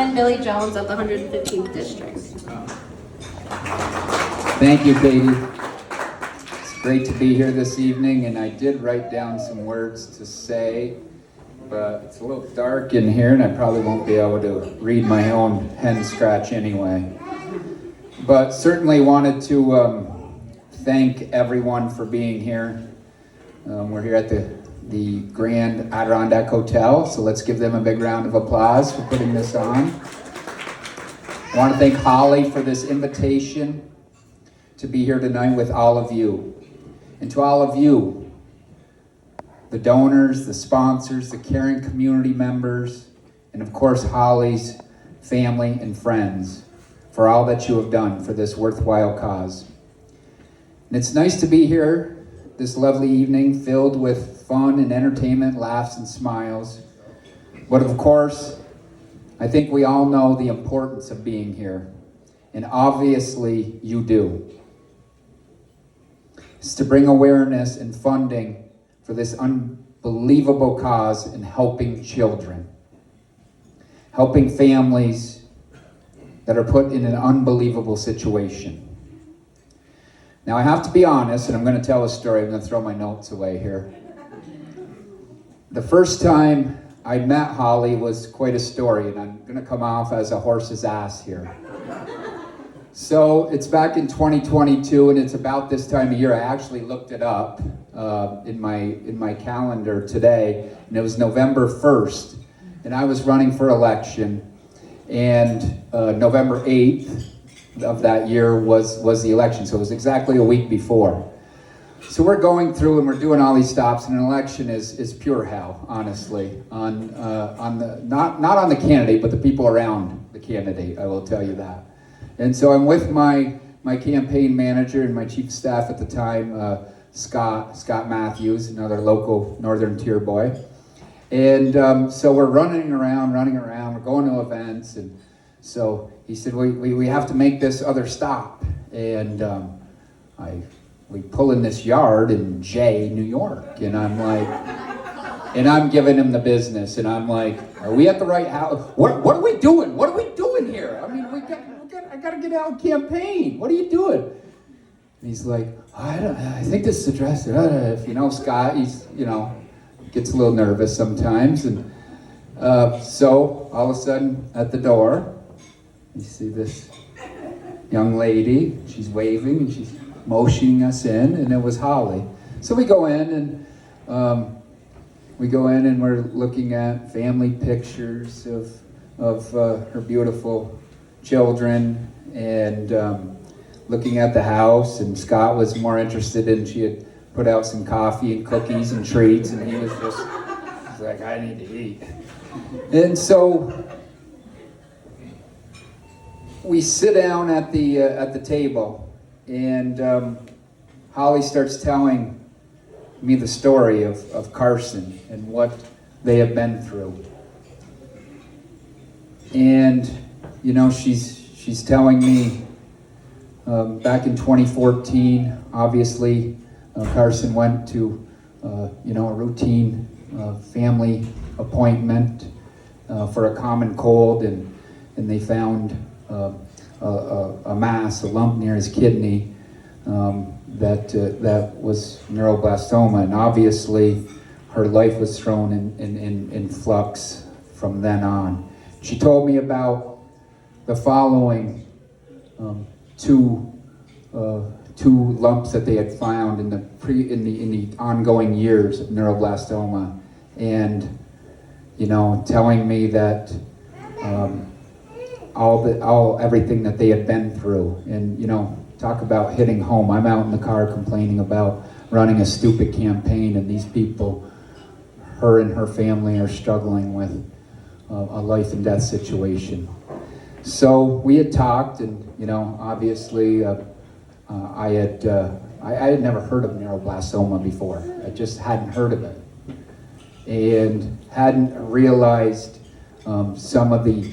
Assemblyman Billy Jones of the 115th District. Thank you, Katie. It's great to be here this evening, and I did write down some words to say, but it's a little dark in here, and I probably won't be able to read my own pen scratch anyway. But certainly wanted to thank everyone for being here. We're here at the Grand Adirondack Hotel, so let's give them a big round of applause for putting this on. I want to thank Holly for this invitation to be here tonight with all of you. And to all of you, the donors, the sponsors, the caring community members, and of course Holly's family and friends, for all that you have done for this worthwhile cause. And it's nice to be here this lovely evening filled with fun and entertainment, laughs and smiles. But of course, I think we all know the importance of being here. And obviously you do. It's to bring awareness and funding for this unbelievable cause in helping children. Helping families that are put in an unbelievable situation. Now I have to be honest, and I'm going to tell a story. I'm going to throw my notes away here. The first time I met Holly was quite a story, and I'm going to come off as a horse's ass here. So it's back in 2022, and it's about this time of year. I actually looked it up in my calendar today, and it was November 1st, and I was running for election, and November 8th of that year was the election, so it was exactly a week before. So we're going through and we're doing all these stops, and an election is pure hell, honestly, on the not on the candidate, but the people around the candidate. I will tell you that. And so I'm with my campaign manager and my chief of staff at the time, Scott Matthews, another local Northern Tier boy. And so we're running around, we're going to events, and so he said, we have to make this other stop. And we pull in this yard in Jay, New York, and I'm like, and I'm giving him the business, and I'm like, are we at the right house? What are we doing? What are we doing here? I mean, I gotta get out and campaign. What are you doing? And he's like, I think this is addressed. If you know Scott, he's, gets a little nervous sometimes. And so all of a sudden at the door, you see this young lady. She's waving and she's motioning us in, and it was Holly. So we go in and we're looking at family pictures of her beautiful children, and looking at the house. And Scott was more interested in, she had put out some coffee and cookies and treats, and he was like, I need to eat. And so we sit down at the table, and Holly starts telling me the story of Carson and what they have been through. And she's telling me back in 2014, obviously Carson went to a routine family appointment for a common cold, and they found a mass, a lump near his kidney that was neuroblastoma, and obviously her life was thrown in flux from then on. She told me about the following two lumps that they had found in the ongoing years of neuroblastoma, and telling me that everything that they had been through, and talk about hitting home. I'm out in the car complaining about running a stupid campaign, and these people, her and her family, are struggling with a life and death situation. So we had talked, and obviously I had never heard of neuroblastoma before. I just hadn't heard of it, and hadn't realized some of the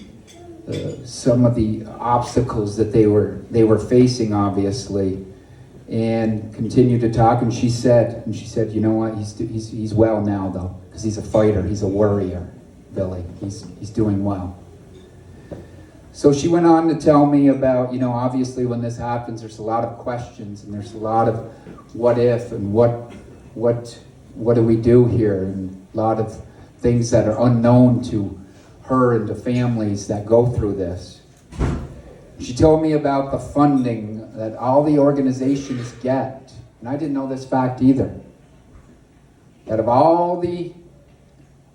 obstacles that they were facing, obviously, and continued to talk. And she said, you know what? He's well now, though, because he's a fighter. He's a warrior, Billy. He's doing well. So she went on to tell me about, obviously when this happens, there's a lot of questions and there's a lot of what if and what do we do here, and a lot of things that are unknown to her and to families that go through this. She told me about the funding that all the organizations get, and I didn't know this fact either, that of all the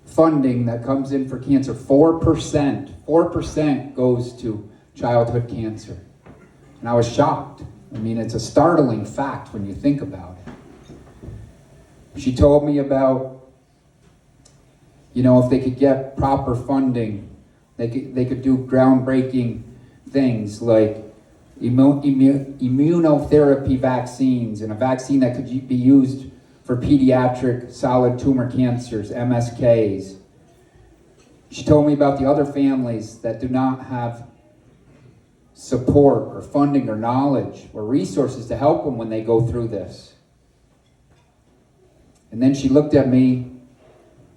funding that comes in for cancer, 4% goes to childhood cancer. And I was shocked. I mean, it's a startling fact when you think about it. She told me about, if they could get proper funding, they could do groundbreaking things like immunotherapy vaccines, and a vaccine that could be used for pediatric solid tumor cancers, MSKs. She told me about the other families that do not have support or funding or knowledge or resources to help them when they go through this. And then she looked at me,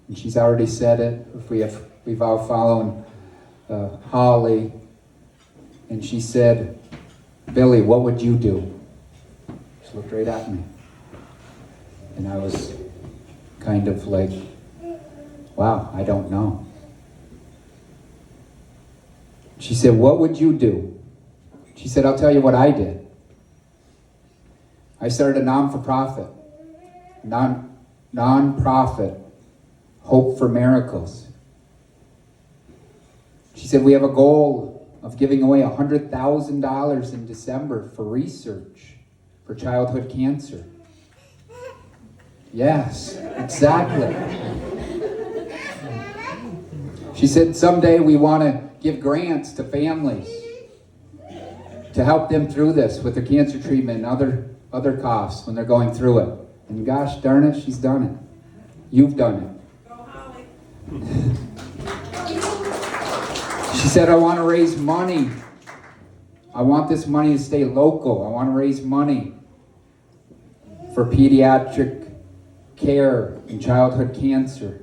and she's already said it, we've all followed Holly, and she said, "Billy, what would you do?" She looked right at me. And I was kind of like, wow, I don't know. She said, "What would you do?" She said, "I'll tell you what I did. I started a non-profit, Hope for Miracles." She said, "We have a goal of giving away $100,000 in December for research for childhood cancer." Yes, exactly. She said, "Someday we want to give grants to families to help them through this with their cancer treatment and other costs when they're going through it." And gosh darn it, she's done it. You've done it. She said, "I want to raise money. I want this money to stay local. I want to raise money for pediatric care in childhood cancer."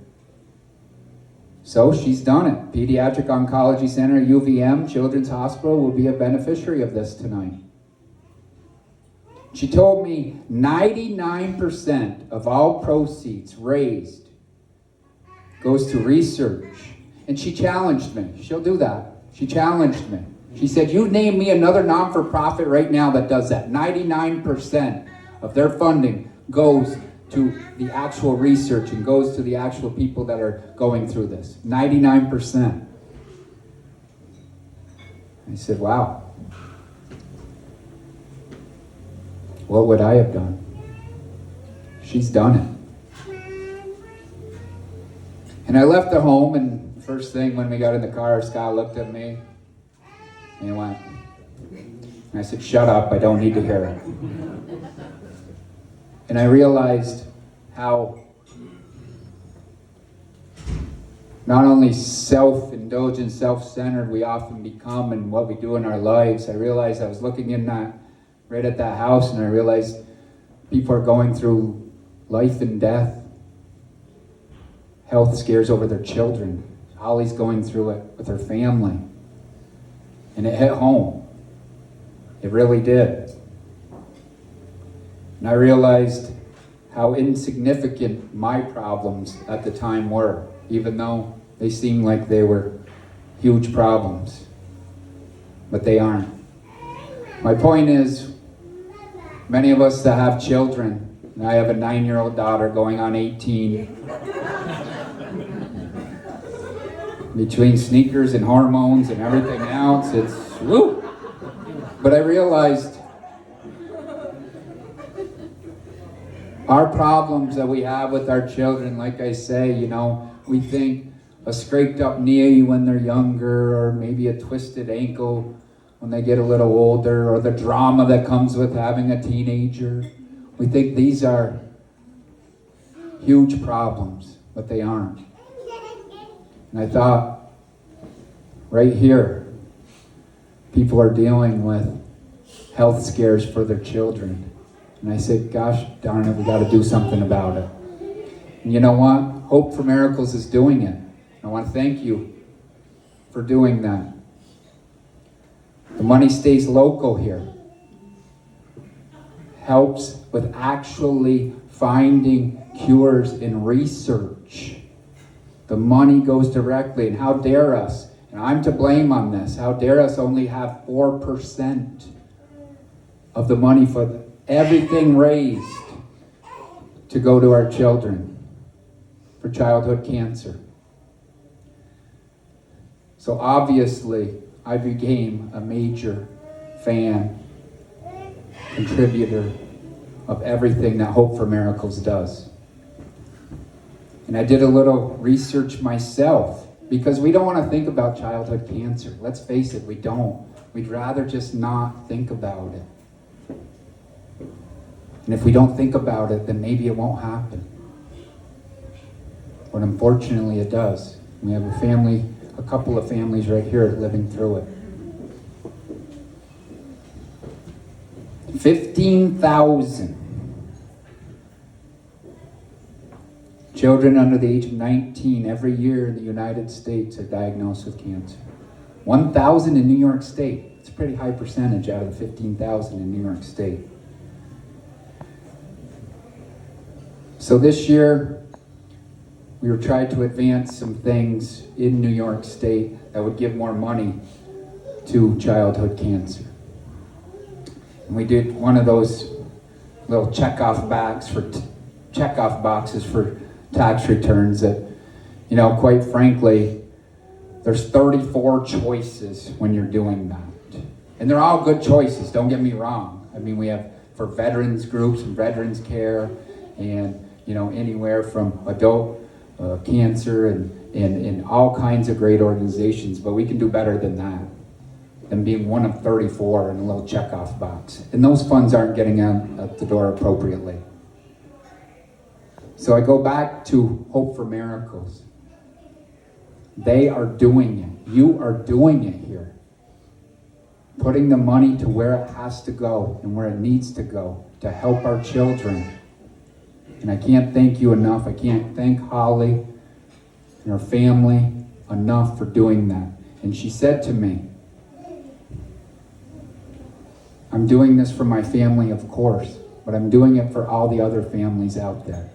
So she's done it. Pediatric Oncology Center, UVM, Children's Hospital will be a beneficiary of this tonight. She told me 99% of all proceeds raised goes to research. And she challenged me. She'll do that. She challenged me. She said, "You name me another non-for-profit right now that does that." 99% of their funding goes to the actual research and goes to the actual people that are going through this. 99%. I said, wow. What would I have done? She's done it. And I left the home, and first thing when we got in the car, Scott looked at me and he went, and I said, "Shut up, I don't need to hear it." And I realized how not only self-indulgent, self-centered we often become in what we do in our lives. I realized I was looking right at that house, and I realized people are going through life and death, health scares over their children. Holly's going through it with her family. And it hit home. It really did. And I realized how insignificant my problems at the time were, even though they seemed like they were huge problems. But they aren't. My point is, many of us that have children, and I have a 9-year-old daughter going on 18, between sneakers and hormones and everything else, it's woo. But I realized our problems that we have with our children, like I say, we think a scraped up knee when they're younger, or maybe a twisted ankle when they get a little older, or the drama that comes with having a teenager. We think these are huge problems, but they aren't. And I thought, right here, people are dealing with health scares for their children. And I said, gosh darn it, we got to do something about it. And you know what? Hope for Miracles is doing it. I want to thank you for doing that. money stays local here. Helps with actually finding cures in research. The money goes directly, and how dare us, and I'm to blame on this, how dare us only have 4% of the money for everything raised to go to our children for childhood cancer. So obviously, I became a major fan, contributor of everything that Hope for Miracles does. And I did a little research myself, because we don't want to think about childhood cancer. Let's face it, we don't. We'd rather just not think about it. And if we don't think about it, then maybe it won't happen. But unfortunately it does. We have a couple of families right here living through it. 15,000 children under the age of 19 every year in the United States are diagnosed with cancer. 1,000 in New York State. It's a pretty high percentage out of the 15,000 in New York State. So this year, we were trying to advance some things in New York State that would give more money to childhood cancer. And we did one of those little checkoff boxes for tax returns that, quite frankly, there's 34 choices when you're doing that. And they're all good choices, don't get me wrong. I mean, we have for veterans groups and veterans care and, anywhere from adult cancer and all kinds of great organizations, but we can do better than that. Than being one of 34 in a little checkoff box. And those funds aren't getting out the door appropriately. So I go back to Hope for Miracles. They are doing it. You are doing it here. Putting the money to where it has to go and where it needs to go to help our children. And I can't thank you enough. I can't thank Holly and her family enough for doing that. And she said to me, I'm doing this for my family, of course, but I'm doing it for all the other families out there.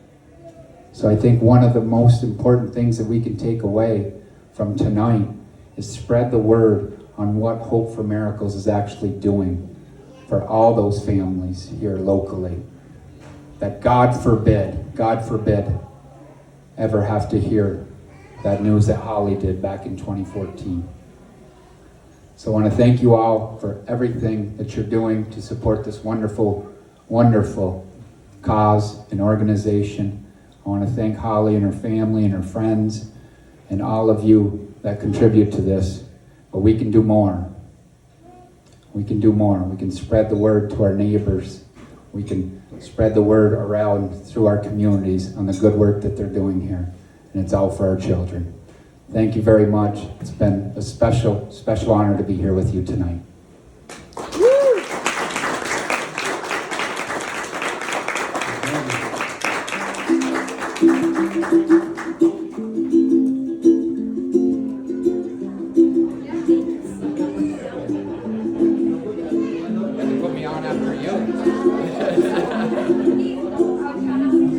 So I think one of the most important things that we can take away from tonight is spread the word on what Hope for Miracles is actually doing for all those families here locally. That God forbid, ever have to hear that news that Holly did back in 2014. So I want to thank you all for everything that you're doing to support this wonderful, wonderful cause and organization. I want to thank Holly and her family and her friends and all of you that contribute to this. But we can do more. We can do more. We can spread the word to our neighbors. We can spread the word around through our communities on the good work that they're doing here. And it's all for our children. Thank you very much. It's been a special, special honor to be here with you tonight. Woo!